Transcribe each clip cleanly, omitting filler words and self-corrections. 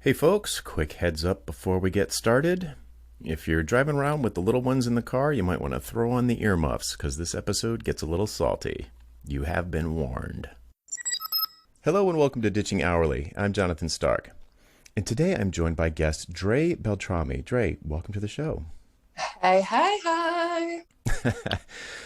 Hey folks, quick heads up before we get started. If you're driving around with the little ones in the car, you might want to throw on the earmuffs because this episode gets a little salty. You have been warned. Hello and welcome to Ditching Hourly. I'm Jonathan Stark. And today I'm joined by guest Dre Beltrami. Dre, welcome to the show. Hi.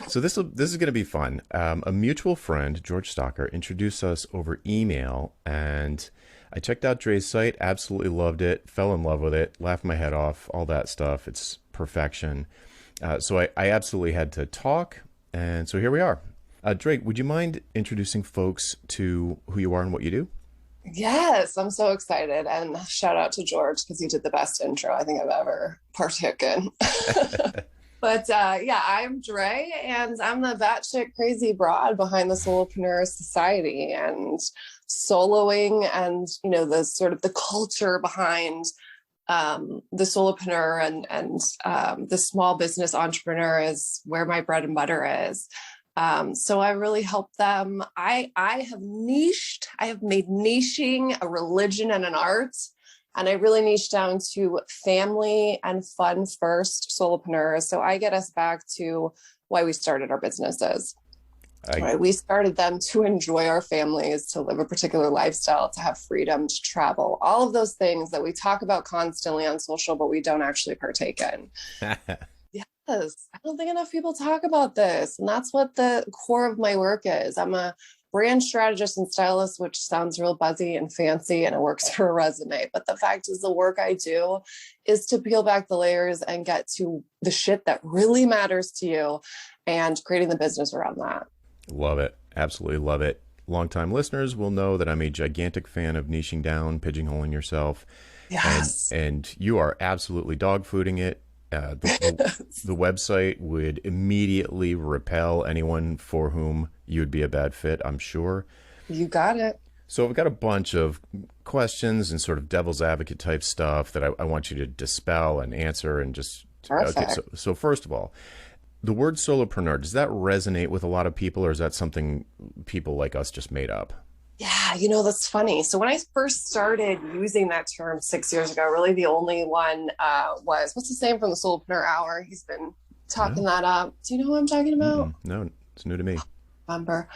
So this is going to be fun. A mutual friend, George Stocker, introduced us over email, and I checked out Dre's site, absolutely loved it, fell in love with it, laughed my head off, all that stuff. It's perfection. So I absolutely had to talk, and so here we are. Dre, would you mind introducing folks to who you are and what you do? Yes, I'm so excited. And shout out to George because he did the best intro I think I've ever partaken. But I'm Dre, and I'm the batshit crazy broad behind the Solopreneur Society and soloing, and the sort of the culture behind the solopreneur and the small business entrepreneur is where my bread and butter is. So I really help them. I have niched. I have made niching a religion and an art. And I really niche down to family and fun first solopreneurs. So I get us back to why we started our businesses. Right? We started them to enjoy our families, to live a particular lifestyle, to have freedom to travel, all of those things that we talk about constantly on social, but we don't actually partake in. Yes, I don't think enough people talk about this. And that's what the core of my work is. I'm a brand strategist and stylist, which sounds real buzzy and fancy, and it works for a resume. But the fact is, the work I do is to peel back the layers and get to the shit that really matters to you and creating the business around that. Love it. Absolutely love it. Longtime listeners will know that I'm a gigantic fan of niching down, pigeonholing yourself. Yes. And you are absolutely dogfooding it. The website would immediately repel anyone for whom you would be a bad fit, I'm sure. You got it. So I've got a bunch of questions and sort of devil's advocate type stuff that I want you to dispel and answer and just... Perfect. Okay, so first of all, the word solopreneur, does that resonate with a lot of people, or is that something people like us just made up? Yeah, that's funny. So when I first started using that term 6 years ago, really the only one was, what's his name from the Solopreneur Hour? He's been talking that up. Do you know who I'm talking about? No, it's new to me. Remember.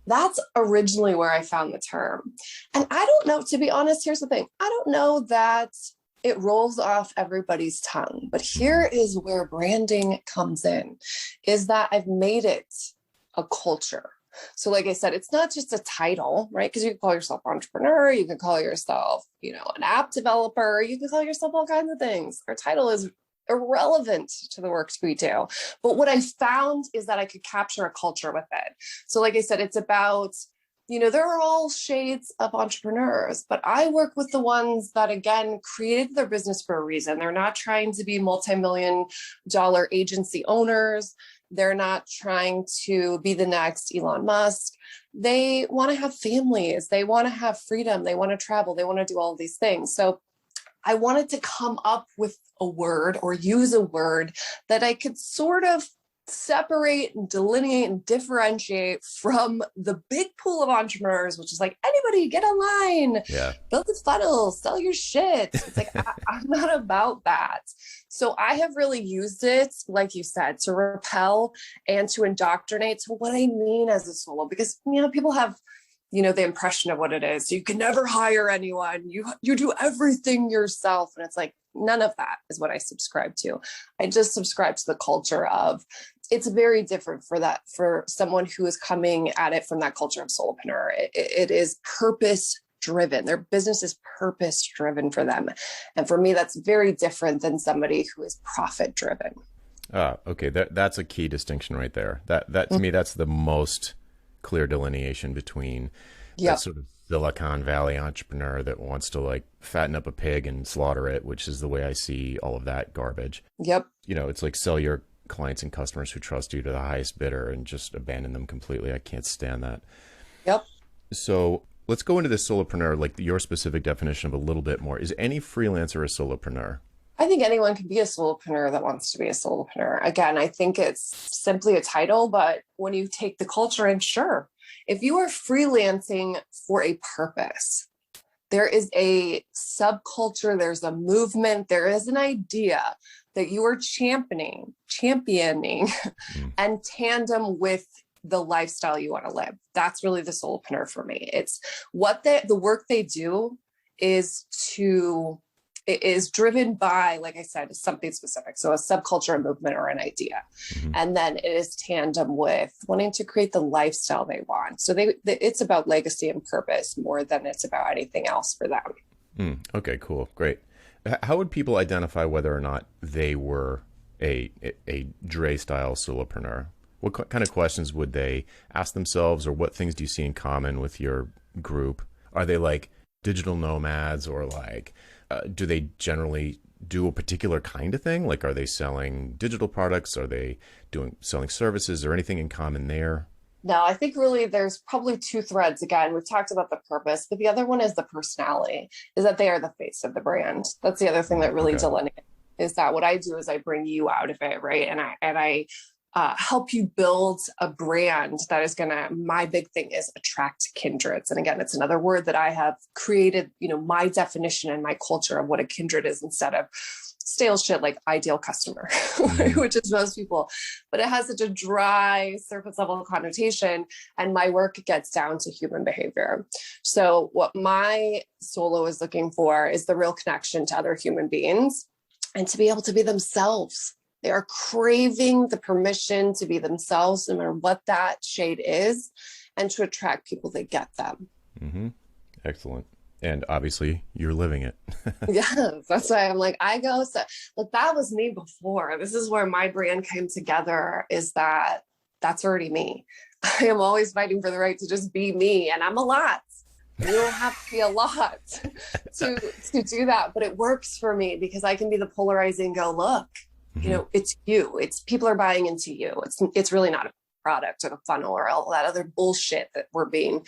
That's originally where I found the term. And I don't know, to be honest, here's the thing. I don't know that it rolls off everybody's tongue, but here is where branding comes in, is that I've made it a culture. So like I said, it's not just a title, right? Because you can call yourself entrepreneur, you can call yourself, an app developer, you can call yourself all kinds of things. Our title is irrelevant to the work we do. But what I found is that I could capture a culture with it. So like I said, it's about, there are all shades of entrepreneurs, but I work with the ones that, again, created their business for a reason. They're not trying to be multi-million-dollar agency owners. They're not trying to be the next Elon Musk. They want to have families. They want to have freedom. They want to travel. They want to do all of these things. So I wanted to come up with a word or use a word that I could sort of separate and delineate and differentiate from the big pool of entrepreneurs, which is like, anybody get online, build a funnel, sell your shit. It's like, I'm not about that. So I have really used it, like you said, to repel and to indoctrinate to what I mean as a solo, because, people have, the impression of what it is. You can never hire anyone. You do everything yourself. And it's like, none of that is what I subscribe to. I just subscribe to the culture of, it's very different for someone who is coming at it from that culture of solopreneur. It is purpose driven. Their business is purpose driven for them. And for me, that's very different than somebody who is profit driven. Okay. That's a key distinction right there. That to me, that's the most clear delineation between that sort of Silicon Valley entrepreneur that wants to like fatten up a pig and slaughter it, which is the way I see all of that garbage. Yep. It's like sell your clients and customers who trust you to the highest bidder and just abandon them completely. I can't stand that. Yep. So let's go into this solopreneur, like your specific definition of a little bit more. Is any freelancer a solopreneur? I think anyone can be a solopreneur that wants to be a solopreneur. Again, I think it's simply a title, but when you take the culture in, sure, if you are freelancing for a purpose, there is a subculture, there's a movement, there is an idea that you are championing and tandem with the lifestyle you want to live. That's really the solopreneur for me. It's what the work they do is driven by, like I said, something specific. So a subculture, a movement, or an idea. And then it is tandem with wanting to create the lifestyle they want. So it's about legacy and purpose more than it's about anything else for them. Okay, cool. Great. How would people identify whether or not they were a Dre style solopreneur? What kind of questions would they ask themselves, or what things do you see in common with your group? Are they like digital nomads, or like, do they generally do a particular kind of thing? Like, are they selling digital products? Are they selling services, or anything in common there? No, I think really there's probably two threads. Again, we've talked about the purpose, but the other one is the personality, is that they are the face of the brand. That's the other thing that really delineates, is that what I do is I bring you out of it, right? And I help you build a brand that is my big thing is attract kindreds. And again, it's another word that I have created, my definition and my culture of what a kindred is, instead of stale shit like ideal customer, which is most people, but it has such a dry surface level connotation. And my work gets down to human behavior. So what my solo is looking for is the real connection to other human beings and to be able to be themselves. They are craving the permission to be themselves, no matter what that shade is, and to attract people that get them. Excellent. And obviously you're living it. Yeah, that's why I'm like, that was me before. This is where my brand came together, is that's already me. I am always fighting for the right to just be me. And I'm a lot. You don't have to be a lot to do that, but it works for me because I can be the polarizing, go, look, it's you. It's people are buying into you. It's really not a product or the funnel or all that other bullshit that we're being,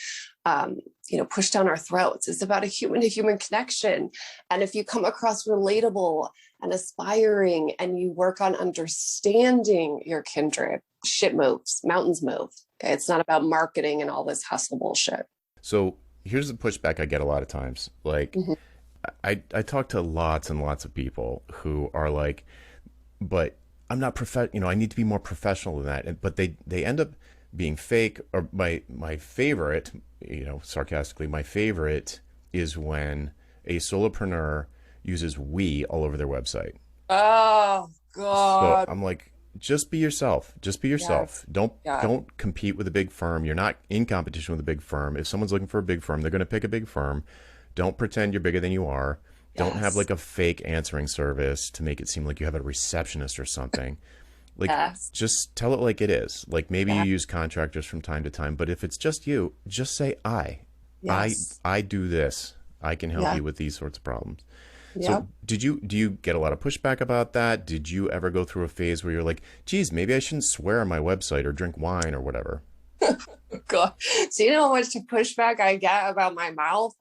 pushed down our throats. It's about a human to human connection. And if you come across relatable and aspiring and you work on understanding your kindred, shit moves, mountains move. Okay. It's not about marketing and all this hustle bullshit. So here's the pushback I get a lot of times. Like I talk to lots and lots of people who are like, but I'm not I need to be more professional than that. But they end up being fake. Or my favorite, sarcastically, my favorite is when a solopreneur uses "we" all over their website. Oh God. So I'm like, just be yourself. Just be yourself. Yes. Don't compete with a big firm. You're not in competition with a big firm. If someone's looking for a big firm, they're going to pick a big firm. Don't pretend you're bigger than you are. Don't have like a fake answering service to make it seem like you have a receptionist or something. Like, just tell it like it is. Like, maybe you use contractors from time to time, but if it's just you, just say I do this. I can help you with these sorts of problems. So do you get a lot of pushback about that? Did you ever go through a phase where you're like, geez, maybe I shouldn't swear on my website or drink wine or whatever? God. So you know how much pushback I get about my mouth?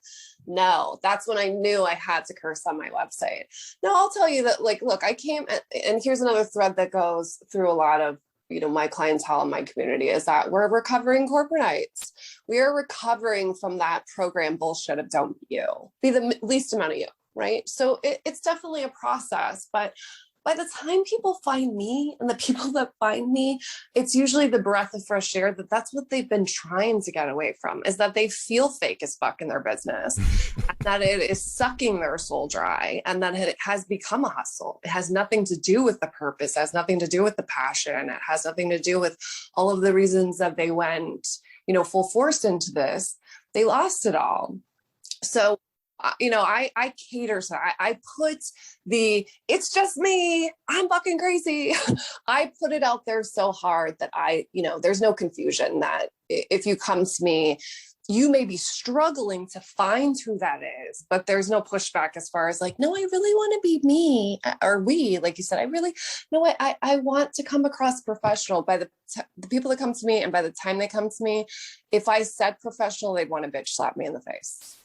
No, that's when I knew I had to curse on my website. No, I'll tell you that, like, look, I came, and here's another thread that goes through a lot of, my clientele and my community, is that we're recovering corporatites. We are recovering from that program bullshit of don't be you, be the least amount of you, right? So it's definitely a process, but by the time people find me and the people that find me, it's usually the breath of fresh air that's what they've been trying to get away from, is that they feel fake as fuck in their business, and that it is sucking their soul dry, and that it has become a hustle. It has nothing to do with the purpose. It has nothing to do with the passion. It has nothing to do with all of the reasons that they went, full force into this. They lost it all. So I cater. So I put it's just me, I'm fucking crazy. I put it out there so hard that there's no confusion that if you come to me, you may be struggling to find who that is, but there's no pushback as far as like, no, I really want to be me, or we, like you said, I want to come across professional. By the people that come to me, and by the time they come to me, if I said professional, they'd want to bitch slap me in the face.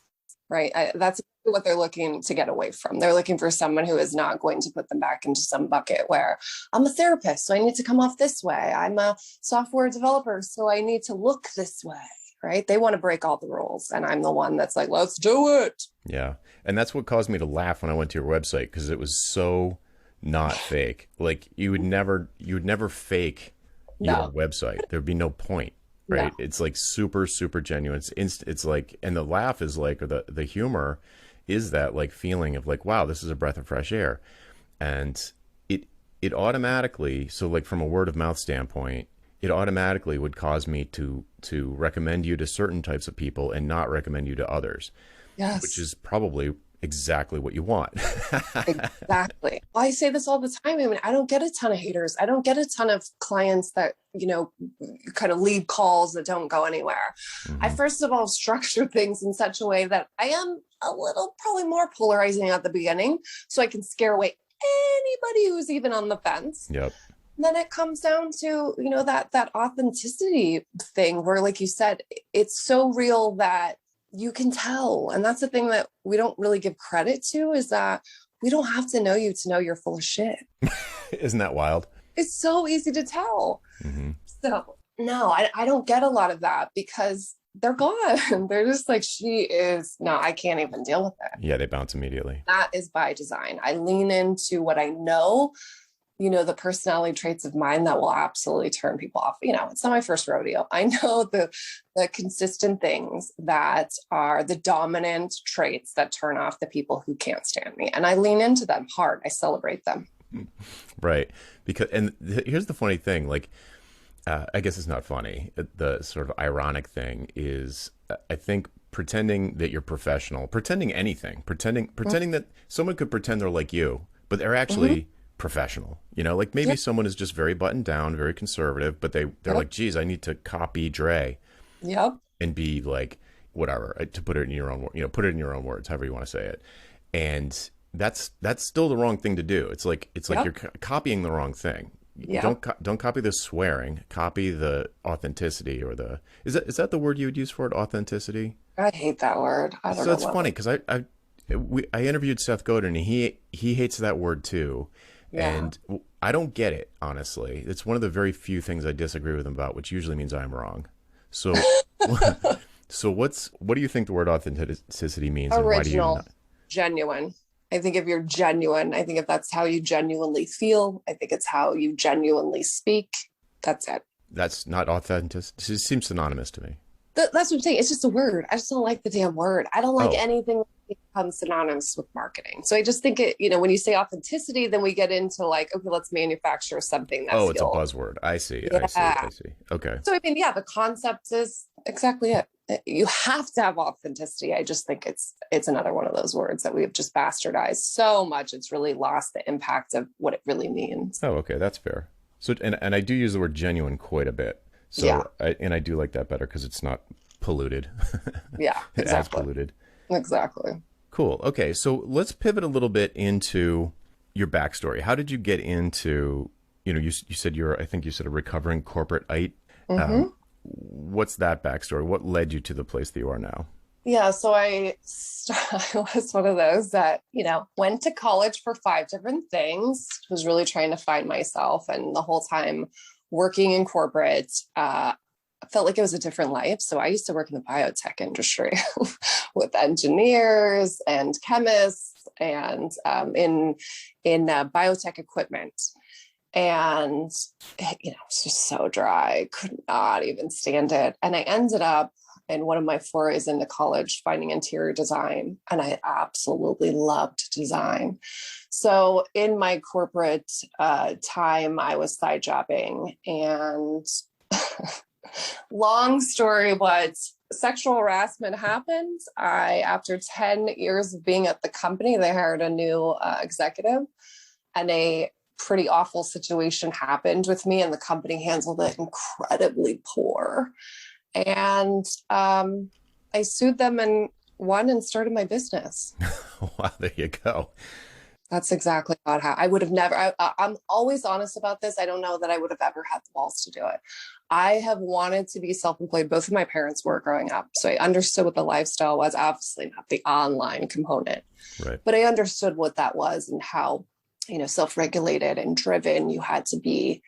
Right. That's what they're looking to get away from. They're looking for someone who is not going to put them back into some bucket where I'm a therapist, so I need to come off this way. I'm a software developer, so I need to look this way. right? They want to break all the rules. And I'm the one that's like, let's do it. Yeah. And that's what caused me to laugh when I went to your website, because it was so not fake. Like you would never fake your No, website. There'd be no point, no. right? It's like super, super genuine. It's like, and the laugh is like, or the humor is that like feeling of like, wow, this is a breath of fresh air. And it automatically, so like from a word of mouth standpoint, it automatically would cause me to recommend you to certain types of people and not recommend you to others, which Yes. is probably exactly what you want. Exactly. Well, I say this all the time. I mean, I don't get a ton of haters. I don't get a ton of clients that, kind of lead calls that don't go anywhere. I Hmm. first of all structure things in such a way that I am a little probably more polarizing at the beginning so I can scare away anybody who's even on the fence. Yep. And then it comes down to, that authenticity thing where, like you said, it's so real that you can tell. And that's the thing that we don't really give credit to, is that we don't have to know you to know you're full of shit. Isn't that wild? It's so easy to tell. Hmm. So no, I don't get a lot of that because they're gone. They're just like, I can't even deal with it. Yeah, they bounce immediately. That is by design. I lean into what I know, the personality traits of mine that will absolutely turn people off. It's not my first rodeo. I know the consistent things that are the dominant traits that turn off the people who can't stand me. And I lean into them hard. I celebrate them. Right. Because, and here's the funny thing, like, I guess it's not funny. The sort of ironic thing is, I think pretending that you're professional, pretending anything, pretending that someone could pretend they're like you, but they're actually professional. Like maybe Yep. someone is just very buttoned down, very conservative, but they're Yep. like, geez, I need to copy Dre Yep. and be like, whatever, to put it in your own, put it in your own words, however you want to say it. And that's still the wrong thing to do. It's like Yep. you're copying the wrong thing. Yeah. Don't copy the swearing. Copy the authenticity, or the is that the word you would use for it? Authenticity. I hate that word. I don't So know it's what. funny because I interviewed Seth Godin, and he hates that word too, Yeah. and I don't get it, honestly. It's one of the very few things I disagree with him about, which usually means I'm wrong. So so what do you think the word authenticity means, and why do you Original, not? genuine. I think if you're genuine, I think if that's how you genuinely feel, I think it's how you genuinely speak. That's it. That's not authentic. It seems synonymous to me. That's what I'm saying. It's just a word. I just don't like the damn word. I don't like Oh, anything that becomes synonymous with marketing. So I just think when you say authenticity, then we get into like, okay, let's manufacture something that oh, it's a feels. buzzword. I see. I see. Yeah. I see. Okay. So I mean, yeah, the concept is exactly it. You have to have authenticity. I just think it's another one of those words that we have just bastardized so much. It's really lost the impact of what it really means. Oh, okay. That's fair. So, and I do use the word genuine quite a bit. Yeah. So, I do like that better because it's not polluted. Yeah, As exactly. polluted. Exactly. Cool. Okay. So let's pivot a little bit into your backstory. How did you get into, you said I think you said a recovering corporate-ite. Hmm. What's that backstory? What led you to the place that you are now? Yeah. So I was one of those that, went to college for 5 different things, was really trying to find myself. And the whole time working in corporate, I felt like it was a different life. So I used to work in the biotech industry with engineers and chemists and in biotech equipment. And, it's just so dry, could not even stand it. And I ended up in one of my forays into college finding interior design. And I absolutely loved design. So in my corporate time, I was side jobbing, and long story, but sexual harassment happened. After 10 years of being at the company, they hired a new executive, and a pretty awful situation happened with me, and the company handled it incredibly poor. And I sued them and won and started my business. Wow, there you go. That's exactly how I would have never. I'm always honest about this. I don't know that I would have ever had the balls to do it. I have wanted to be self-employed. Both of my parents were growing up, so I understood what the lifestyle was. Obviously, not the online component, Right. but I understood what that was and how self-regulated and driven you had to be.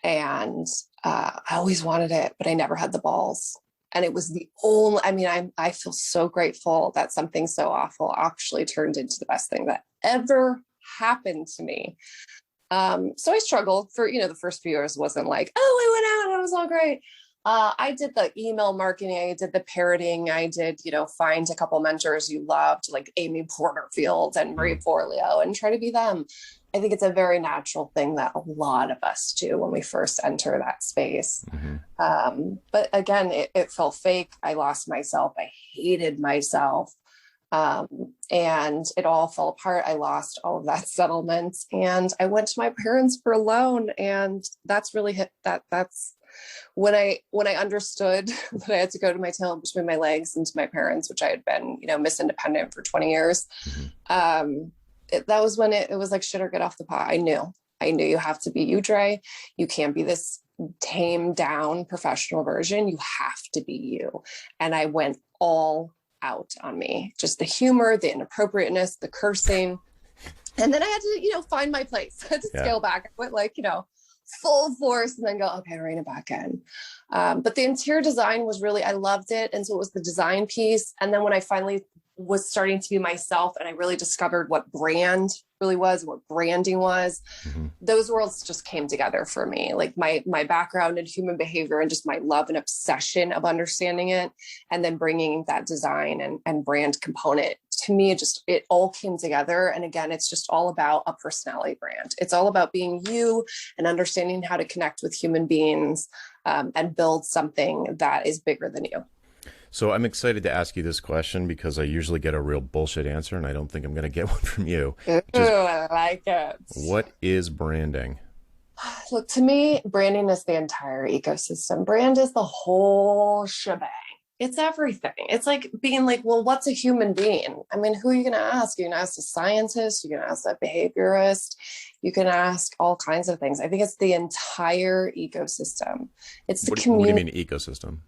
And I always wanted it, but I never had the balls. And it was the only, I mean, I feel so grateful that something so awful actually turned into the best thing that ever happened to me. So I struggled for, the first few years. Wasn't like, oh, I went out and it was all great. I did the email marketing. I did the parroting. I did, find a couple mentors you loved, like Amy Porterfield and Marie Forleo, and try to be them. I think it's a very natural thing that a lot of us do when we first enter that space. But again, it felt fake. I lost myself. I hated myself. And it all fell apart. I lost all of that settlement, and I went to my parents for a loan. And that's really that's when I understood that I had to go to my tail between my legs and to my parents, which I had been, Miss Independent for 20 years. That was when it was like, shit or get off the pot. I knew you have to be you, Dre. You can't be this tamed down professional version. You have to be you. And I went all out on me, just the humor, the inappropriateness, the cursing. And then I had to, find my place. I had to scale back. I went like, full force and then go, okay, rein it back in. But the interior design was really, I loved it. And so it was the design piece. And then when I finally was starting to be myself and I really discovered what brand really was, what branding was, those worlds just came together for me. Like my background in human behavior and just my love and obsession of understanding it, and then bringing that design and brand component to me, it all came together. And again, it's just all about a personality brand. It's all about being you and understanding how to connect with human beings, and build something that is bigger than you. So I'm excited to ask you this question because I usually get a real bullshit answer, and I don't think I'm going to get one from you. I like it. What is branding? Look, to me, branding is the entire ecosystem. Brand is the whole shebang. It's everything. It's like being like, well, what's a human being? I mean, who are you going to ask? You're going to ask a scientist. You're going to ask a behaviorist. You can ask all kinds of things. I think it's the entire ecosystem. It's the community. What do you mean ecosystem?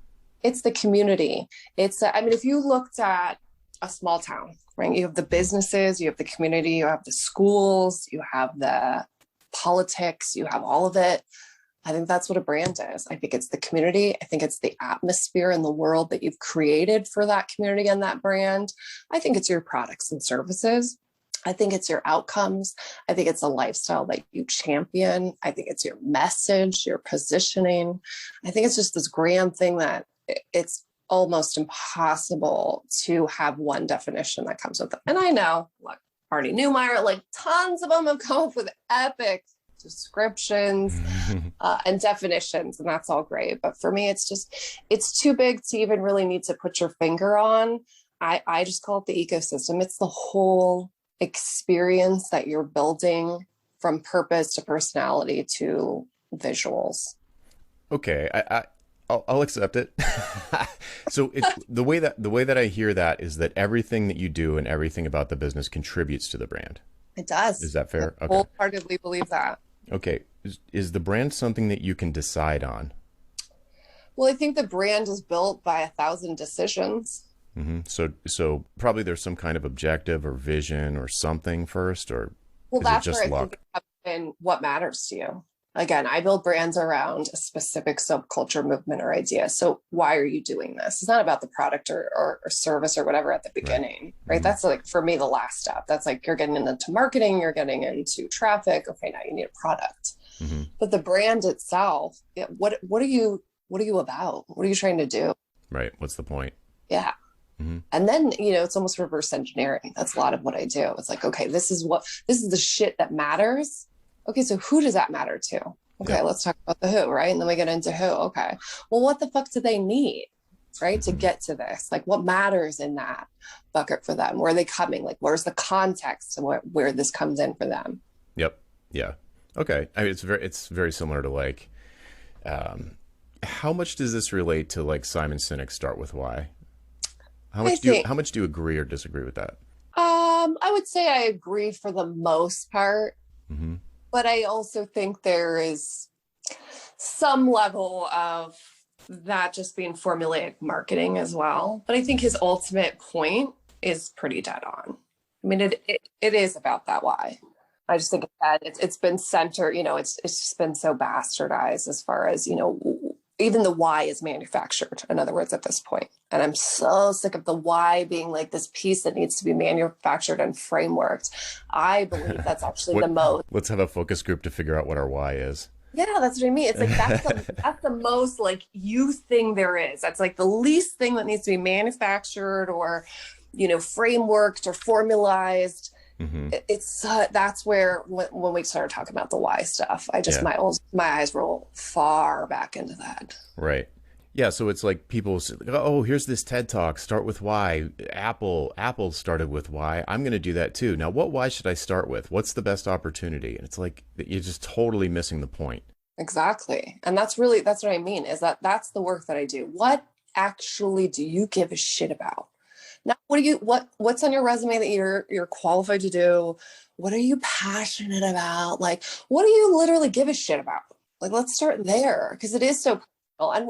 It's the community. If you looked at a small town, right? You have the businesses, you have the community, you have the schools, you have the politics, you have all of it. I think that's what a brand is. I think it's the community. I think it's the atmosphere in the world that you've created for that community and that brand. I think it's your products and services. I think it's your outcomes. I think it's a lifestyle that you champion. I think it's your message, your positioning. I think it's just this grand thing that it's almost impossible to have one definition that comes with it. And I know, look, Arnie Neumeier, like tons of them have come up with epic descriptions and definitions, and that's all great. But for me, it's too big to even really need to put your finger on. I just call it the ecosystem. It's the whole experience that you're building, from purpose to personality to visuals. Okay, I'll accept it. So the way that I hear that is that everything that you do and everything about the business contributes to the brand. It does. Is that fair? I wholeheartedly believe that. Okay. Is the brand something that you can decide on? Well, I think the brand is built by 1,000 decisions. So probably there's some kind of objective or vision or something first, or well, is that's it just where luck? I think in what matters to you. Again, I build brands around a specific subculture, movement, or idea. So why are you doing this? It's not about the product or service or whatever at the beginning, right? That's like, for me, the last step. That's like, you're getting into marketing, you're getting into traffic. Okay, now you need a product. But the brand itself, what are you about? What are you trying to do? Right. What's the point? Yeah. And then, it's almost reverse engineering. That's a lot of what I do. It's like, okay, this is the shit that matters. Okay, so who does that matter to? Okay, let's talk about the who, right? And then we get into who. Okay, well, what the fuck do they need, right, to get to this? Like, what matters in that bucket for them? Where are they coming? Like, where's the context of where this comes in for them? Yep. Yeah. Okay. I mean, it's very similar to like, how much does this relate to like Simon Sinek Start With Why? How much do you agree or disagree with that? I would say I agree for the most part. But I also think there is some level of that just being formulaic marketing as well. But I think his ultimate point is pretty dead on. I mean, it is about that why. I just think that it's been centered, it's just been so bastardized as far as, even the why is manufactured, in other words, at this point. And I'm so sick of the why being like this piece that needs to be manufactured and frameworked. I believe that's actually the most. Let's have a focus group to figure out what our why is. Yeah, that's what I mean. It's like that's the most like you thing there is. That's like the least thing that needs to be manufactured or, frameworked or formalized. Mm-hmm. It's that's where when we started talking about the why stuff, I just my eyes roll far back into that. Right. Yeah. So it's like people say, oh, here's this TED Talk. Start with why. Apple started with why. I'm going to do that too. Now, what why should I start with? What's the best opportunity? And it's like you're just totally missing the point. Exactly. And that's what I mean is that's the work that I do. What actually do you give a shit about? Now, what's on your resume that you're qualified to do? What are you passionate about? Like, what do you literally give a shit about? Like, let's start there because it is so personal. And,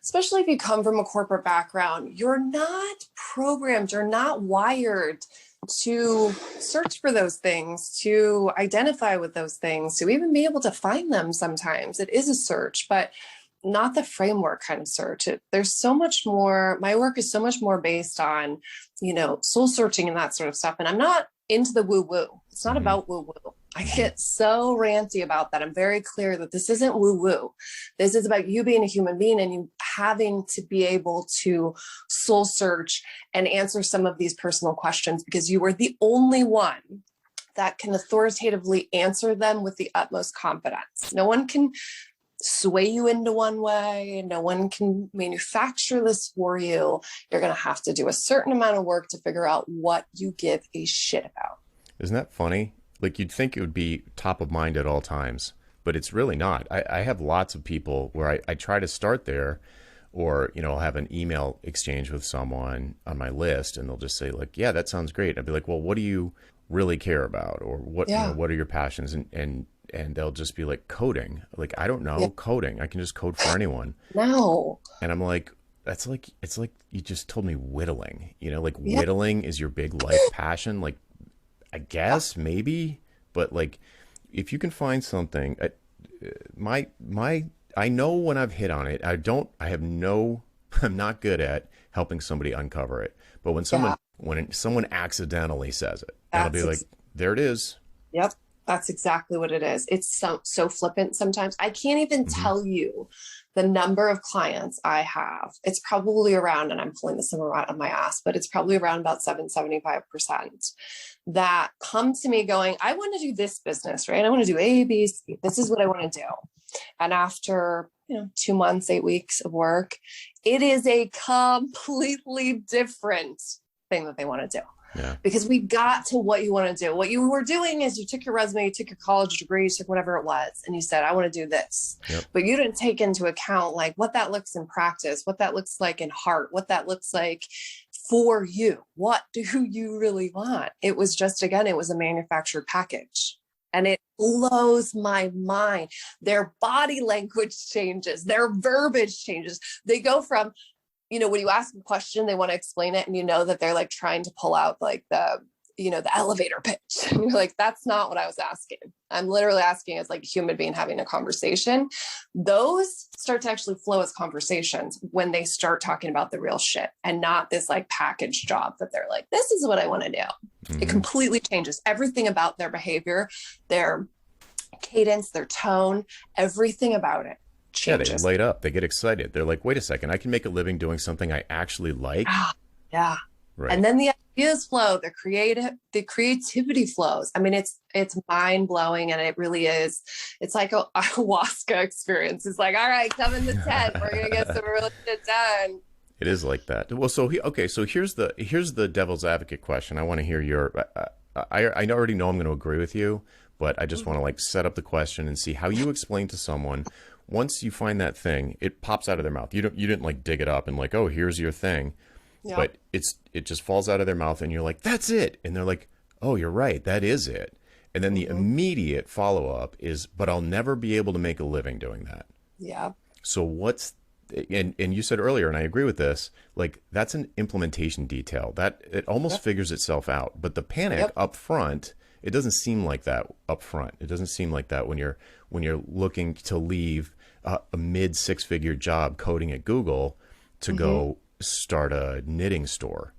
especially if you come from a corporate background, you're not programmed, you're not wired to search for those things, to identify with those things, to even be able to find them sometimes. It is a search, but not the framework kind of search. There's so much more, my work is so much more based on, soul searching and that sort of stuff. And I'm not into the woo-woo. It's not about woo-woo. I get so ranty about that. I'm very clear that this isn't woo-woo. This is about you being a human being and you having to be able to soul search and answer some of these personal questions because you are the only one that can authoritatively answer them with the utmost confidence. No one can sway you into one way. No one can manufacture this for you. You're going to have to do a certain amount of work to figure out what you give a shit about. Isn't that funny? Like you'd think it would be top of mind at all times, but it's really not. I have lots of people where I try to start there or, I'll have an email exchange with someone on my list and they'll just say like, yeah, that sounds great. I'd be like, well, what do you really care about? Or what, what are your passions? And they'll just be like coding. Like, I don't know coding. I can just code for anyone. No. And I'm like, it's like you just told me whittling, whittling is your big life passion. Like, I guess maybe, but like, if you can find something, I know when I've hit on it, I'm not good at helping somebody uncover it. But when someone accidentally says it, I'll be like, there it is. Yep. That's exactly what it is. It's so flippant sometimes. I can't even tell you the number of clients I have. It's probably around, and I'm pulling this number out of my ass, but it's probably around about 75% that come to me going, I want to do this business, right? I want to do A, B, C. This is what I want to do. And after 2 months, 8 weeks of work, it is a completely different thing that they want to do. Yeah. Because we got to what you want to do. What you were doing is you took your resume, you took your college degree, you took whatever it was, and you said, I want to do this. Yep. But you didn't take into account like what that looks in practice, what that looks like in heart, what that looks like for you. What do you really want? It was just, again, it was a manufactured package. And it blows my mind. Their body language changes, their verbiage changes. They go from, when you ask a question, they want to explain it and that they're like trying to pull out like the elevator pitch. And you're like, that's not what I was asking. I'm literally asking as like a human being having a conversation. Those start to actually flow as conversations when they start talking about the real shit and not this like package job that they're like, this is what I want to do. Mm-hmm. It completely changes everything about their behavior, their cadence, their tone, everything about it. Changes. Yeah, they light up. They get excited. They're like, wait a second, I can make a living doing something I actually like. Yeah. Right. And then the ideas flow, the creativity flows. I mean, it's mind blowing. And it really is. It's like a ayahuasca experience. It's like, all right, come in the tent. We're going to get some real shit done. It is like that. Well, so here's the devil's advocate question. I want to hear your, I already know I'm going to agree with you, but I just want to like set up the question and see how you explain to someone. Once you find that thing, it pops out of their mouth. You didn't like dig it up and like, oh, here's your thing. Yeah. But it just falls out of their mouth and you're like, that's it. And they're like, oh, you're right. That is it. And then the immediate follow up is, but I'll never be able to make a living doing that. Yeah. So and you said earlier, and I agree with this, like that's an implementation detail that it almost figures itself out. But the panic up front, it doesn't seem like that up front. It doesn't seem like that when you're looking to leave a mid six-figure job coding at Google to go start a knitting store.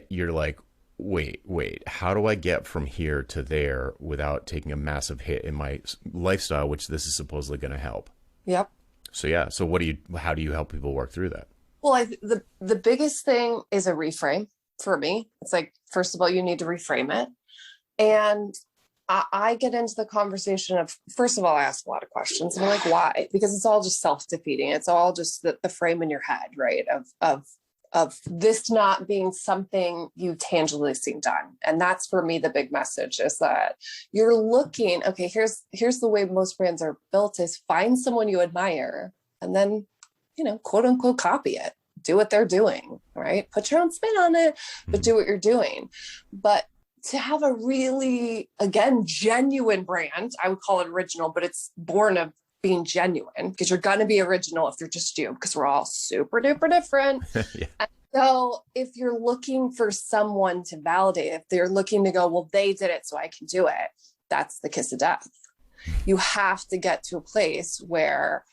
You're like, wait, how do I get from here to there without taking a massive hit in my lifestyle, which this is supposedly going to help? Yep. So yeah. So how do you help people work through that? Well, the biggest thing is a reframe for me. It's like, first of all, you need to reframe it. And I get into the conversation of, first of all, I ask a lot of questions. And I'm like, why? Because it's all just self-defeating. It's all just the frame in your head, right? Of this not being something you tangibly seen done. And that's for me, the big message is that you're looking, okay, here's the way most brands are built is find someone you admire and then, quote unquote, copy it, do what they're doing, right? Put your own spin on it, but do what you're doing. But to have a really, again, genuine brand, I would call it original, but it's born of being genuine because you're going to be original if you're just you, because we're all super duper different. Yeah. And so if you're looking for someone to validate, if they're looking to go, well, they did it, so I can do it. That's the kiss of death. You have to get to a place where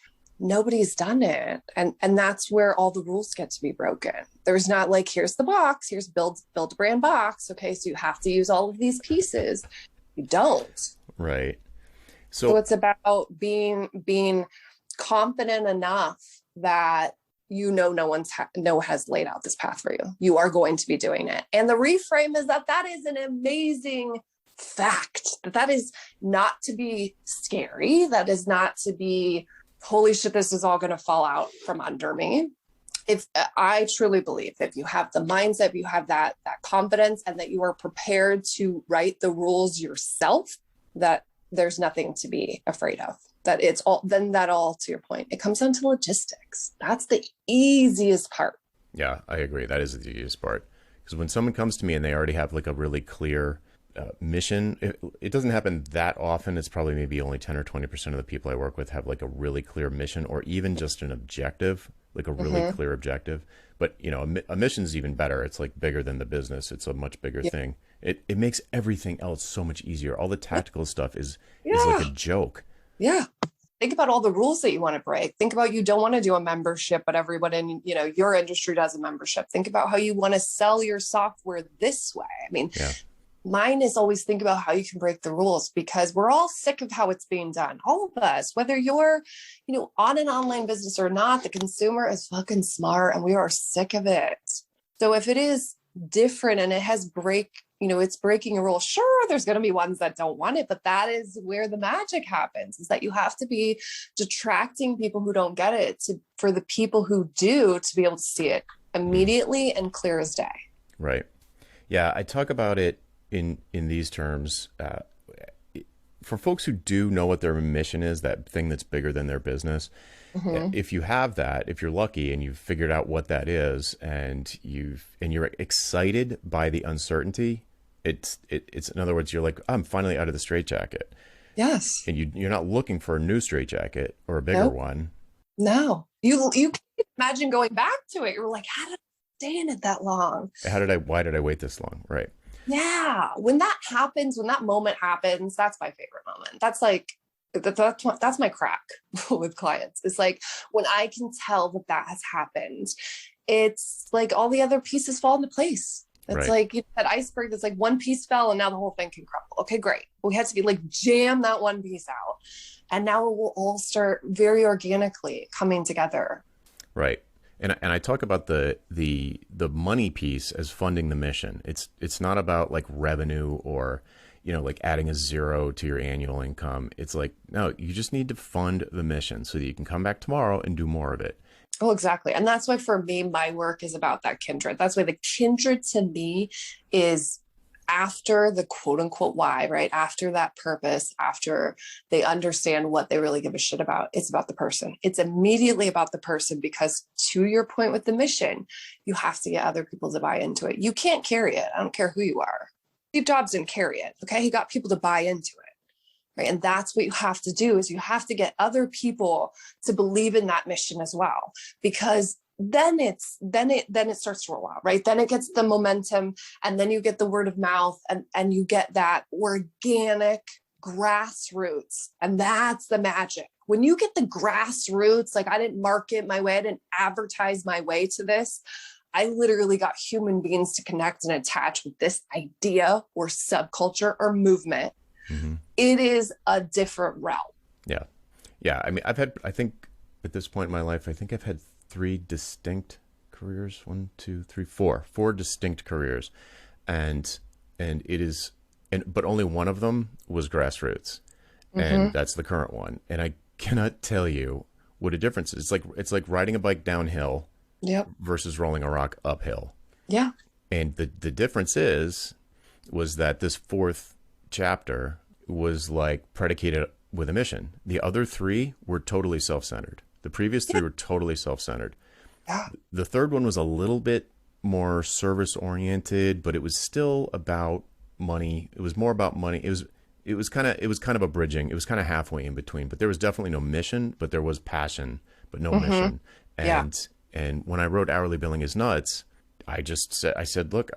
nobody's done it. And that's where all the rules get to be broken. There's not like, here's the box, here's build a brand box. Okay. So you have to use all of these pieces. You don't. Right. So it's about being confident enough that no one has laid out this path for you. You are going to be doing it. And the reframe is that is an amazing fact, that is not to be scary. That is not to be, holy shit, this is all going to fall out from under me. If I truly believe if you have the mindset, you have that confidence, and that you are prepared to write the rules yourself, that there's nothing to be afraid of. That it's all, then that all, to your point, it comes down to logistics. That's the easiest part. Yeah, I agree. That is the easiest part. Because when someone comes to me and they already have like a really clear mission, it doesn't happen that often. It's probably maybe only 10 or 20% of the people I work with have like a really clear mission, or even just an objective, like a really clear objective. But a mission is even better. It's like bigger than the business. It's a much bigger thing. It makes everything else so much easier. All the tactical stuff is like a joke. Yeah. Think about all the rules that you want to break. Think about, you don't want to do a membership, but everyone in, your industry does a membership. Think about how you want to sell your software this way. I mean, mine is always think about how you can break the rules, because we're all sick of how it's being done. All of us, whether you're, on an online business or not, the consumer is fucking smart and we are sick of it. So if it is different and it has it's breaking a rule, sure, there's going to be ones that don't want it, but that is where the magic happens, is that you have to be detracting people who don't get it for the people who do to be able to see it immediately and clear as day. Right. Yeah. I talk about it in these terms, for folks who do know what their mission is, that thing that's bigger than their business. If you have that, if you're lucky and you've figured out what that is, and you're excited by the uncertainty, it's in other words, you're like, I'm finally out of the straitjacket. Yes. And you're not looking for a new straitjacket or a bigger one. No, you can't imagine going back to it. You're like, how did I stay in it that long? Why did I wait this long? Right. Yeah. When that happens, when that moment happens, that's my favorite moment. That's like, that's my crack with clients. It's like when I can tell that has happened, it's like all the other pieces fall into place. It's like that iceberg that's like one piece fell and now the whole thing can crumble. Okay, great. We had to like jam that one piece out. And now it will all start very organically coming together. Right. And I talk about the money piece as funding the mission. It's not about like revenue or, like adding a zero to your annual income. It's like, no, you just need to fund the mission so that you can come back tomorrow and do more of it. Oh, exactly. And that's why for me, my work is about that kindred. That's why the kindred to me is after the quote unquote why, right? After that purpose, after they understand what they really give a shit about, it's about the person. It's immediately about the person, because to your point with the mission, you have to get other people to buy into it. You can't carry it. I don't care who you are. Steve Jobs didn't carry it. Okay. He got people to buy into it. Right. And that's what you have to do, is you have to get other people to believe in that mission as well, because then it starts to roll out, right? Then it gets the momentum, and then you get the word of mouth, and you get that organic grassroots, and that's the magic. when you get the grassroots, like I didn't market my way, I didn't advertise my way to this. I literally got human beings to connect and attach with this idea or subculture or movement. Mm-hmm. It is a different realm. Yeah. Yeah. I mean, I think at this point in my life, I think I've had 3 distinct careers. 4 distinct careers. And but only one of them was grassroots. And that's the current one. And I cannot tell you what a difference is. It's like riding a bike downhill versus rolling a rock uphill. Yeah. And the difference was that this 4th chapter was like predicated with a mission. The other 3 were totally self-centered. The previous 3 were totally self-centered. Yeah. The 3rd one was a little bit more service oriented, but it was still about money. It was more about money. It was kind of a bridging. It was kind of halfway in between, but there was definitely no mission, but there was passion, but no mission. And when I wrote Hourly Billing is Nuts, I said, look,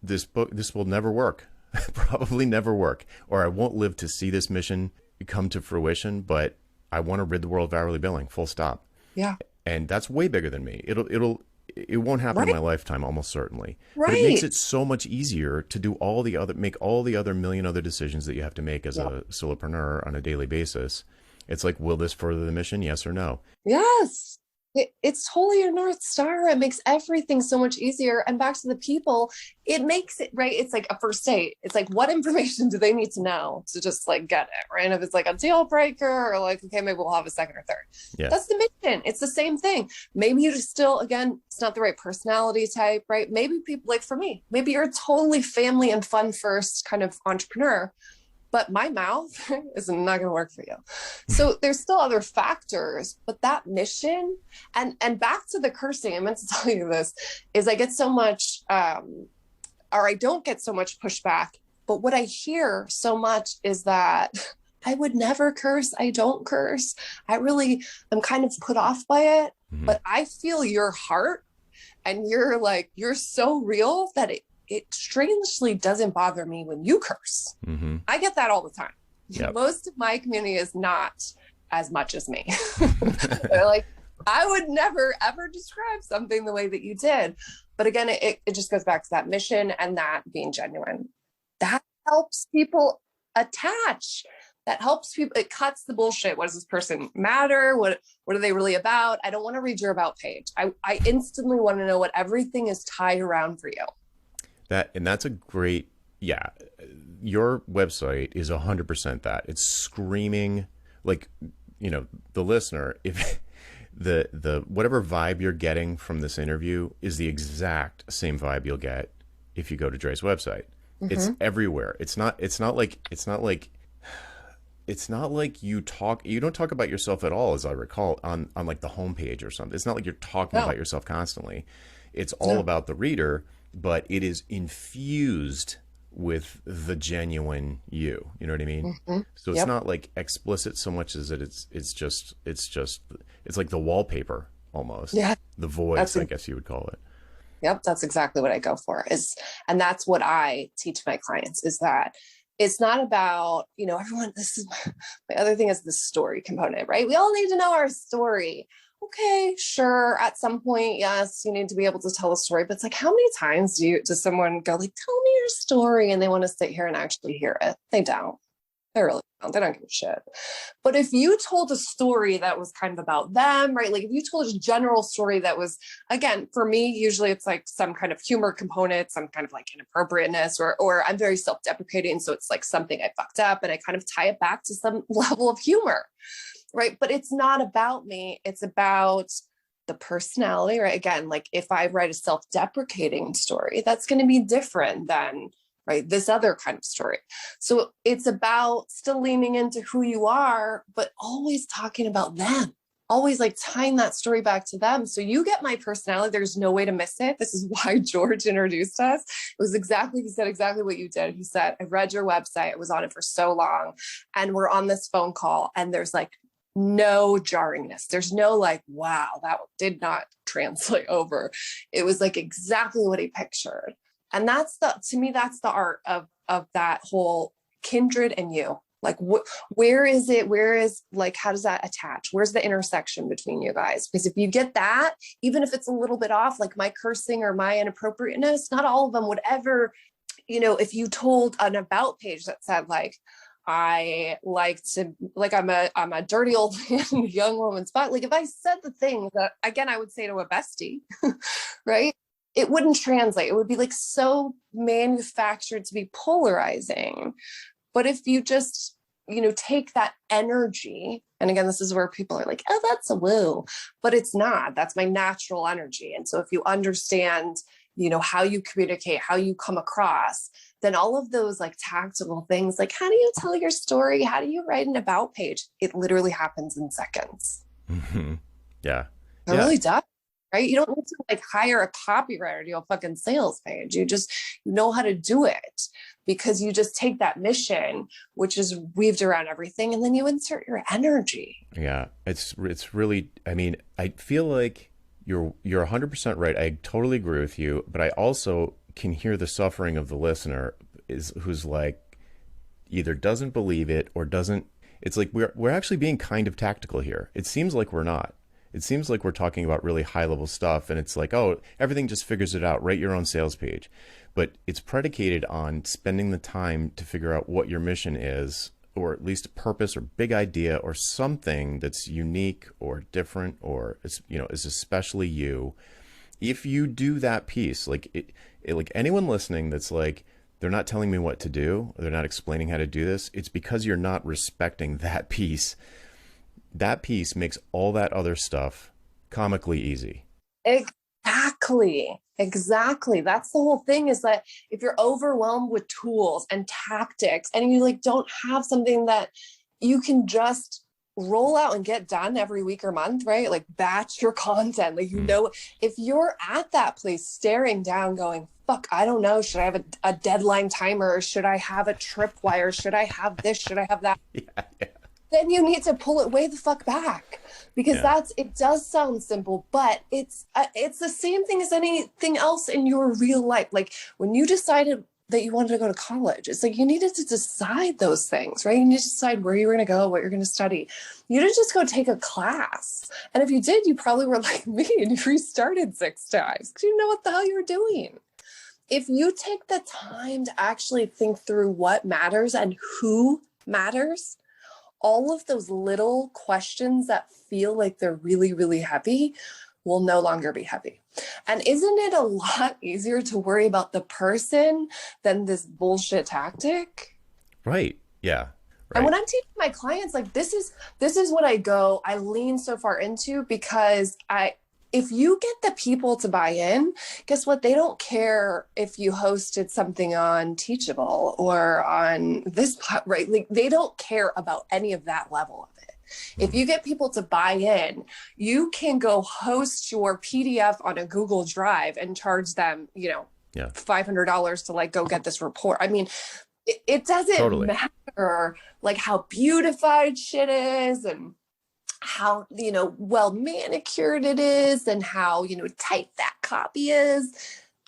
this will never work. Probably never work, or I won't live to see this mission come to fruition, but I want to rid the world of hourly billing, full stop. Yeah. And that's way bigger than me. It won't happen in my lifetime, almost certainly. Right. But it makes it so much easier to do make all the other million other decisions that you have to make as a solopreneur on a daily basis. It's like, will this further the mission? Yes or no? Yes. It's totally your North Star. It makes everything so much easier. And back to the people, it makes it, right? It's like a first date. It's like, what information do they need to know to just like get it, right? And if it's like a deal breaker or like, okay, maybe we'll have a second or third. Yeah. That's the mission. It's the same thing. Maybe you just still, again, it's not the right personality type, right? Maybe people like for me, maybe you're a totally family and fun first kind of entrepreneur, but my mouth is not going to work for you. So there's still other factors, but that mission and back to the cursing, I meant to tell you this, is I get so much, or I don't get so much pushback, but what I hear so much is that I would never curse. I don't curse. I'm kind of put off by it, but I feel your heart and you're so real that it strangely doesn't bother me when you curse. Mm-hmm. I get that all the time. Yep. Most of my community is not as much as me. They're like, I would never, ever describe something the way that you did. But again, it just goes back to that mission and that being genuine. That helps people attach. That helps people. It cuts the bullshit. What does this person matter? What are they really about? I don't want to read your about page. I instantly want to know what everything is tied around for you. That's a great, your website is 100% that. It's screaming like, the listener, if the whatever vibe you're getting from this interview is the exact same vibe you'll get if you go to Dre's website. Mm-hmm. It's everywhere. It's not like you don't talk about yourself at all, as I recall, on like the homepage or something. It's not like you're talking about yourself constantly. It's all about the reader. But it is infused with the genuine you. You know what I mean? Mm-hmm. So it's not like explicit so much as that it's like the wallpaper almost. Yeah. The voice, I guess you would call it. Yep. That's exactly what I go for and that's what I teach my clients is that it's not about, everyone, this is my other thing is the story component, right? We all need to know our story. Okay, sure. At some point, yes, you need to be able to tell a story, but it's like, how many times does someone go like, tell me your story? And they want to sit here and actually hear it. They don't. They really don't. They don't give a shit. But if you told a story that was kind of about them, right? Like if you told a general story that was, again, for me, usually it's like some kind of humor component, some kind of like inappropriateness, or I'm very self-deprecating. So it's like something I fucked up and I kind of tie it back to some level of humor. Right. But it's not about me. It's about the personality, right? Again, like if I write a self-deprecating story, that's going to be different than, right, this other kind of story. So it's about still leaning into who you are, but always talking about them, always like tying that story back to them. So you get my personality. There's no way to miss it. This is why George introduced us. It was he said exactly what you did. He said, I read your website. I was on it for so long and we're on this phone call and there's like, no jarringness. There's no like, wow, that did not translate over. It was like exactly what he pictured. And to me, that's the art of that whole kindred and you. Like, where is it? Where is, like, how does that attach? Where's the intersection between you guys? Because if you get that, even if it's a little bit off, like my cursing or my inappropriateness, not all of them would ever, if you told an about page that said like, I like to, like, I'm a dirty old young woman spot. Like if I said the thing that, again, I would say to a bestie, right? It wouldn't translate. It would be like so manufactured to be polarizing. But if you just, take that energy, and again, this is where people are like, oh, that's a woo, but it's not. That's my natural energy. And so if you understand, how you communicate, how you come across, then all of those like tactical things, like how do you tell your story? How do you write an about page? It literally happens in seconds. Mm-hmm. Yeah. It really does. Right? You don't need to like hire a copywriter to do a fucking sales page. You just know how to do it because you just take that mission, which is weaved around everything, and then you insert your energy. Yeah. It's really, I mean, I feel like you're 100% right. I totally agree with you, but I also can hear the suffering of the listener who's like either doesn't believe it or doesn't. It's like we're actually being kind of tactical here. It seems like we're not. It seems like we're talking about really high level stuff and it's like, oh, everything just figures it out. Write your own sales page. But it's predicated on spending the time to figure out what your mission is, or at least a purpose or big idea or something that's unique or different or is especially you. If you do that piece, like anyone listening that's like, they're not telling me what to do, they're not explaining how to do this, it's because you're not respecting that piece. That piece makes all that other stuff comically easy. Exactly. That's the whole thing, is that if you're overwhelmed with tools and tactics and you like don't have something that you can just roll out and get done every week or month, right? Like batch your content. Like, if you're at that place staring down going, fuck, I don't know. Should I have a deadline timer? Or should I have a tripwire? Should I have this? Should I have that? Yeah. Then you need to pull it way the fuck back, because it does sound simple, but it's the same thing as anything else in your real life. Like when you decided that you wanted to go to college, it's like you needed to decide those things, right? You need to decide where you were going to go, what you're going to study. You didn't just go take a class. And if you did, you probably were like me and you restarted 6 times because you know what the hell you were doing. If you take the time to actually think through what matters and who matters, all of those little questions that feel like they're really, really heavy will no longer be heavy. And isn't it a lot easier to worry about the person than this bullshit tactic? Right. Yeah. Right. And when I'm teaching my clients, like this is what I lean so far into, because if you get the people to buy in, guess what? They don't care if you hosted something on Teachable or on this, right? Like they don't care about any of that level of it. If you get people to buy in, you can go host your PDF on a Google Drive and charge them, $500 to like go get this report. I mean, it doesn't matter like how beautified shit is and how, well manicured it is and how, tight that copy is.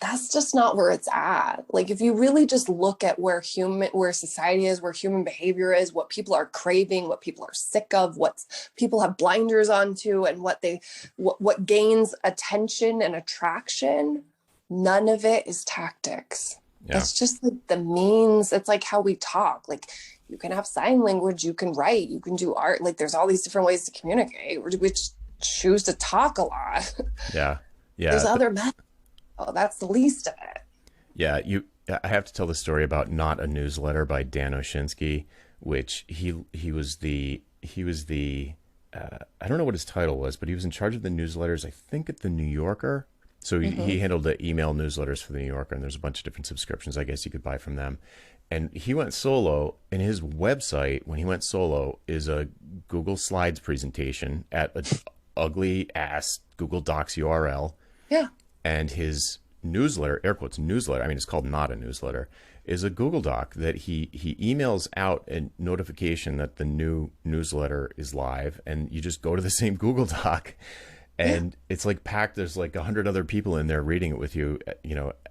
That's just not where it's at. Like if you really just look at where society is, where human behavior is, what people are craving, what people are sick of, what people have blinders onto, and what gains attention and attraction, none of it is tactics. Yeah. It's just like the means. It's like how we talk. Like you can have sign language, you can write, you can do art. Like there's all these different ways to communicate. We choose to talk a lot. Yeah. Yeah. There's other methods. Oh, that's the least of it. Yeah. I have to tell the story about Not a Newsletter by Dan Oshinsky, which he was the I don't know what his title was, but he was in charge of the newsletters, I think at the New Yorker. So he handled the email newsletters for the New Yorker, and there's a bunch of different subscriptions I guess you could buy from them. And he went solo, and his website, when he went solo, is a Google Slides presentation at an ugly ass Google Docs URL. Yeah. And his newsletter, air quotes newsletter, I mean, it's called Not a Newsletter, is a Google Doc that he emails out a notification that the new newsletter is live, and you just go to the same Google Doc. And it's like packed. There's like 100 other people in there reading it with you,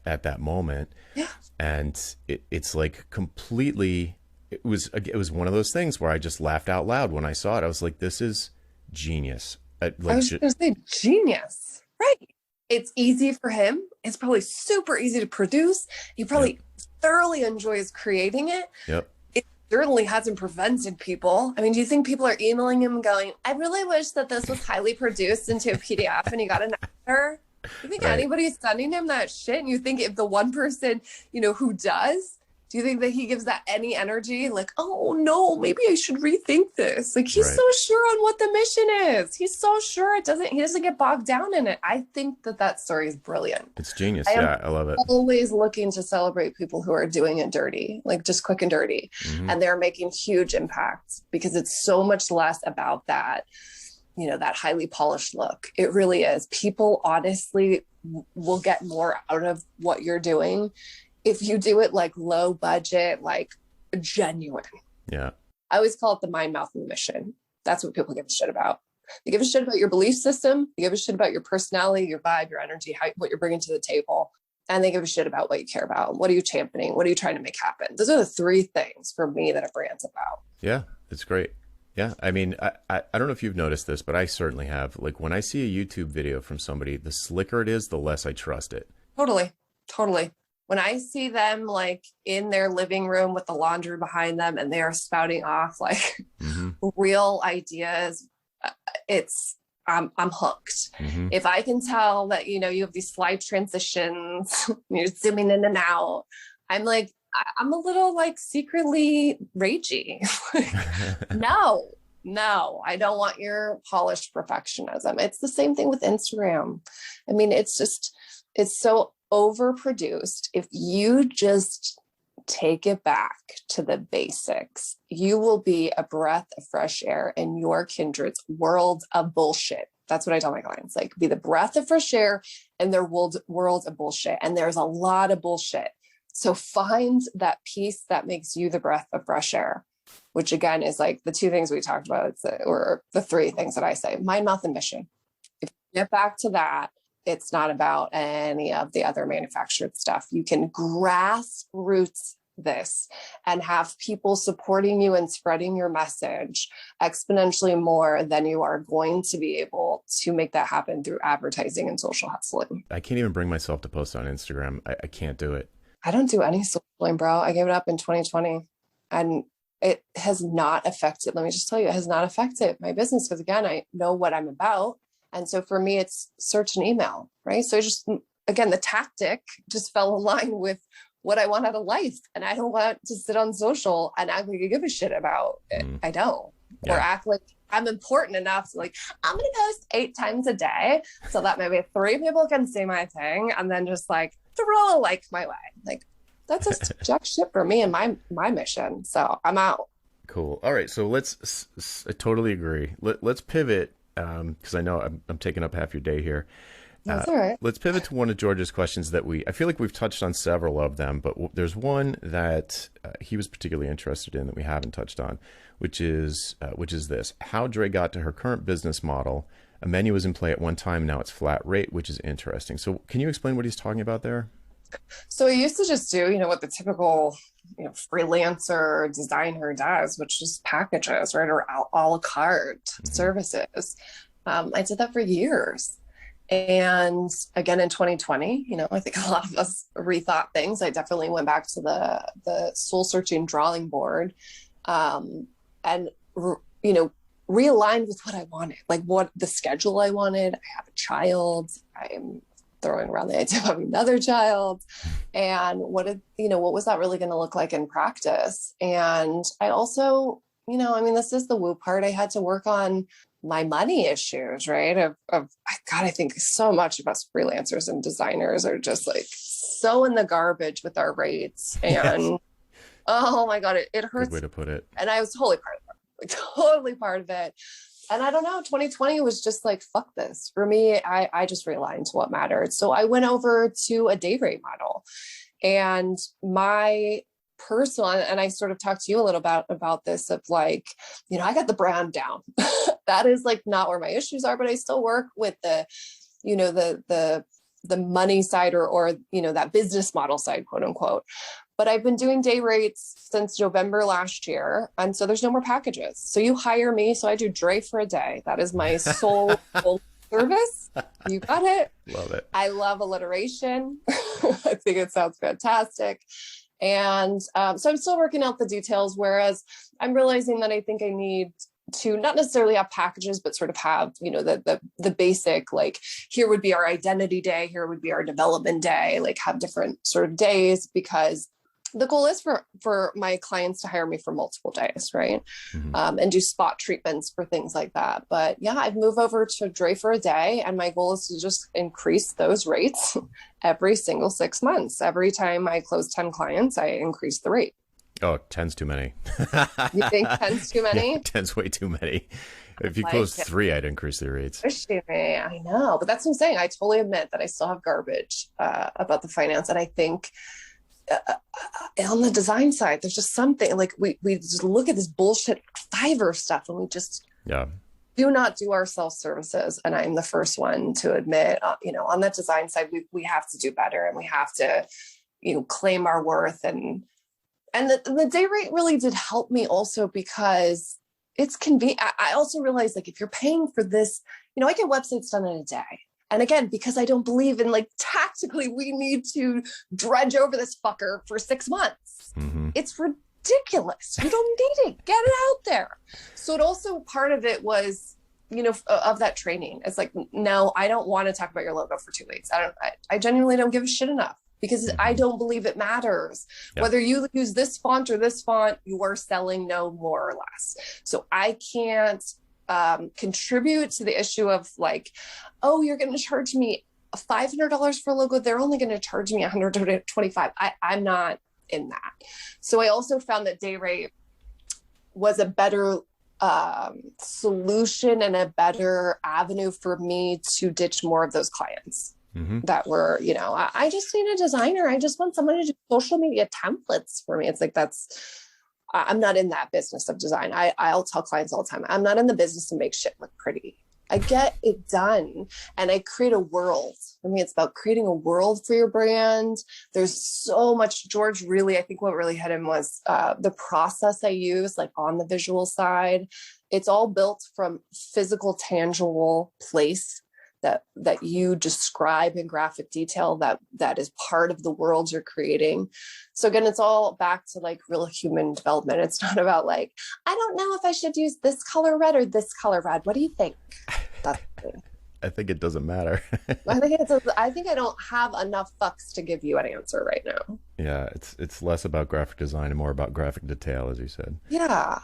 at that moment. Yeah. And it's like completely it was one of those things where I just laughed out loud when I saw it. I was like, this is genius. I was going to say genius, right? It's easy for him. It's probably super easy to produce. He probably thoroughly enjoys creating it. Yep. It certainly hasn't prevented people. I mean, do you think people are emailing him going, I really wish that this was highly produced into a PDF and he got an editor? You think anybody's sending him that shit? And you think if the one person, who does, do you think that he gives that any energy? Like, oh no, maybe I should rethink this. Like he's so sure on what the mission is. He's so sure he doesn't get bogged down in it. I think that story is brilliant. It's genius. I love it. Always looking to celebrate people who are doing it dirty, like just quick and dirty. Mm-hmm. And they're making huge impacts because it's so much less about that, that highly polished look. It really is. People honestly will get more out of what you're doing if you do it like low budget, like genuine. Yeah. I always call it the mind, mouth, and the mission. That's what people give a shit about. They give a shit about your belief system. They give a shit about your personality, your vibe, your energy, what you're bringing to the table. And they give a shit about what you care about. What are you championing? What are you trying to make happen? Those are the three things for me that a brand's about. Yeah, it's great. Yeah. I mean, I don't know if you've noticed this, but I certainly have. Like when I see a YouTube video from somebody, the slicker it is, the less I trust it. Totally. When I see them like in their living room with the laundry behind them and they are spouting off like real ideas, I'm hooked. Mm-hmm. If I can tell that, you have these slide transitions, you're zooming in and out, I'm a little like secretly ragey. No, I don't want your polished perfectionism. It's the same thing with Instagram. I mean, it's so overproduced. If you just take it back to the basics, you will be a breath of fresh air in your kindred's world of bullshit. That's what I tell my clients, like be the breath of fresh air in their world of bullshit. And there's a lot of bullshit. So find that piece that makes you the breath of fresh air, which again is like the two things we talked about, or the three things that I say, mind, mouth, and mission. If you get back to that, it's not about any of the other manufactured stuff. You can grassroots this and have people supporting you and spreading your message exponentially more than you are going to be able to make that happen through advertising and social hustling. I can't even bring myself to post on Instagram. I can't do it. I don't do any socialing, bro. I gave it up in 2020 and it has not affected, let me just tell you, it has not affected my business because again, I know what I'm about. And so for me, it's search and email, right? So again, the tactic just fell in line with what I want out of life. And I don't want to sit on social and act like I give a shit about it. I don't. Yeah. Or act like I'm important enough to like, I'm going to post 8 times a day so that maybe 3 people can see my thing and then just like throw a like my way. Like that's just jack shit for me and my mission. So I'm out. Cool. All right. So I totally agree. Let's pivot. Because I know I'm taking up half your day here. That's all right. Let's pivot to one of George's questions that I feel like we've touched on several of them, but there's one that he was particularly interested in that we haven't touched on, which is this: how Dre got to her current business model. A menu was in play at one time, now it's flat rate, which is interesting. So can you explain what he's talking about there? So I used to just do, what the typical, freelancer designer does, which is packages, right? Or a la carte services. I did that for years. And again, in 2020, I think a lot of us rethought things. I definitely went back to the soul searching drawing board, and, realigned with what I wanted, like what the schedule I wanted. I have a child. I'm throwing around the idea of having another child, and what was that really going to look like in practice? And I also, this is the woo part. I had to work on my money issues, right? I think so much of us freelancers and designers are just like so in the garbage with our rates. And yes. Oh my God, it hurts. Good way to put it. And I was totally part of it. And I don't know, 2020 was just like, fuck this. For me, I just realigned to what mattered. So I went over to a day rate model, and my personal, and I sort of talked to you a little about this of like, I got the brand down. That is like not where my issues are, but I still work with the money side or that business model side, quote unquote. But I've been doing day rates since November last year. And so there's no more packages. So you hire me. So I do Dre for a day. That is my sole service. You got it. Love it. I love alliteration. I think it sounds fantastic. And so I'm still working out the details, whereas I'm realizing that I think I need to not necessarily have packages, but sort of have, the basic, like, here would be our identity day, here would be our development day, like have different sort of days, because the goal is for my clients to hire me for multiple days, right? And do spot treatments for things like that. But yeah, I've moved over to Dre for a day, and my goal is to just increase those rates every single 6 months. Every time I close 10 clients, I increase the rate. Oh, 10's too many. You think 10's too many? Yeah, 10's way too many. If you close 3, I'd increase the rates. I know, but that's what I'm saying. I totally admit that I still have garbage about the finance. And I think on the design side, there's just something like we just look at this bullshit Fiverr stuff, and we just do not do our self-services. And I'm the first one to admit, on that design side, we have to do better, and we have to, claim our worth. And the day rate really did help me also, because it's convenient. I also realized, like, if you're paying for this, I get websites done in a day. And again, because I don't believe in, like, tactically, we need to dredge over this fucker for 6 months. It's ridiculous. You don't need it. Get it out there. So it also, part of it was, of that training. It's like, no, I don't want to talk about your logo for 2 weeks. I genuinely don't give a shit enough, because I don't believe it matters. Whether you use this font or this font, you are selling no more or less. So I can't contribute to the issue of, like, oh, you're going to charge me $500 for a logo. They're only going to charge me $125. I'm not in that. So I also found that day rate was a better solution and a better avenue for me to ditch more of those clients that were, I just need a designer. I just want someone to do social media templates for me. It's like, I'm not in that business of design. I'll tell clients all the time, I'm not in the business to make shit look pretty. I get it done, and I create a world. For me, it's about creating a world for your brand. There's so much. George really, I think what really hit him was the process I use, like on the visual side. It's all built from physical, tangible place that you describe in graphic detail, that is part of the world you're creating. So again, it's all back to, like, real human development. It's not about, like, I don't know if I should use this color red or this color red. What do you think? That's I think it doesn't matter. I think I don't have enough fucks to give you an answer right now. Yeah, it's less about graphic design and more about graphic detail, as you said. Yeah.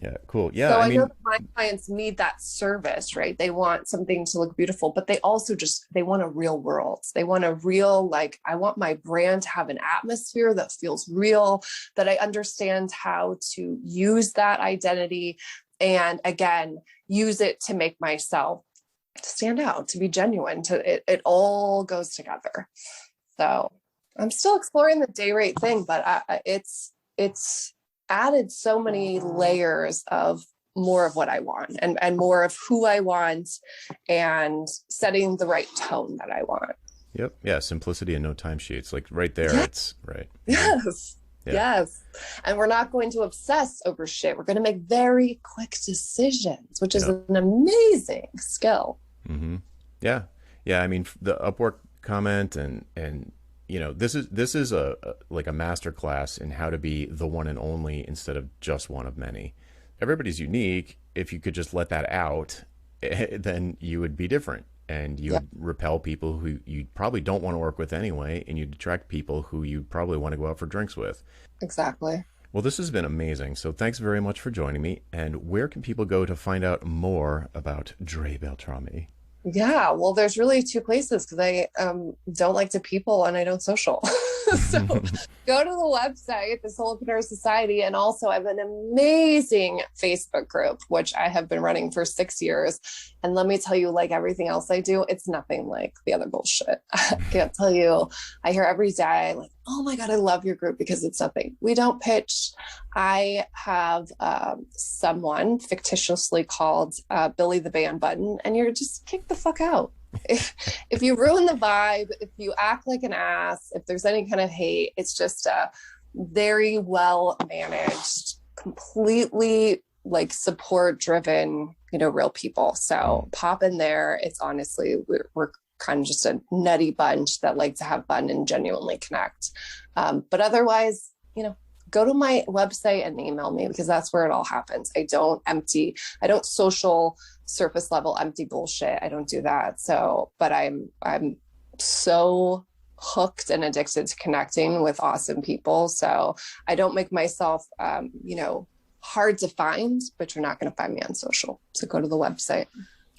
Yeah, cool. Yeah, so I know that my clients need that service, right? They want something to look beautiful, but they also they want a real world. They want a real, like, I want my brand to have an atmosphere that feels real, that I understand how to use that identity, and again, use it to make myself stand out, to be genuine. It all goes together. So I'm still exploring the day rate thing, but it's added so many layers of more of what I want, and more of who I want, and setting the right tone that I want. Yep. Yeah. Simplicity and no timesheets. Like, right there. Yeah. It's right. Yes. Yeah. Yes. And we're not going to obsess over shit. We're going to make very quick decisions, which is an amazing skill. Yeah. Yeah. I mean, the Upwork comment and this is a master class in how to be the one and only instead of just one of many. Everybody's unique. If you could just let that out, then you would be different, and you would repel people who you probably don't want to work with anyway, and you'd attract people who you probably want to go out for drinks with. Exactly. Well, this has been amazing. So thanks very much for joining me. And where can people go to find out more about Dre Beltrami? Yeah, well, there's really 2 places, because I don't like to people and I don't social. So go to the website, the Solopreneur Society, and also I have an amazing Facebook group, which I have been running for 6 years. And let me tell you, like everything else I do, it's nothing like the other bullshit. I can't tell you. I hear every day, like, oh my God, I love your group, because it's nothing. We don't pitch. I have someone fictitiously called Billy the Band Button, and you're just kicked the fuck out. If you ruin the vibe, if you act like an ass, if there's any kind of hate, it's just very well managed, completely like support driven, real people. So pop in there. It's honestly, we're kind of just a nutty bunch that like to have fun and genuinely connect. But otherwise, go to my website and email me, because that's where it all happens. I don't social surface level empty bullshit. I don't do that. So, but I'm so hooked and addicted to connecting with awesome people. So I don't make myself, hard to find, but you're not going to find me on social. So go to the website.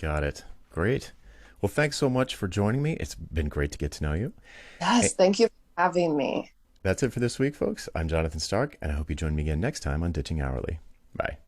Got it. Great. Well, thanks so much for joining me. It's been great to get to know you. Yes. Thank you for having me. That's it for this week, folks. I'm Jonathan Stark, and I hope you join me again next time on Ditching Hourly. Bye.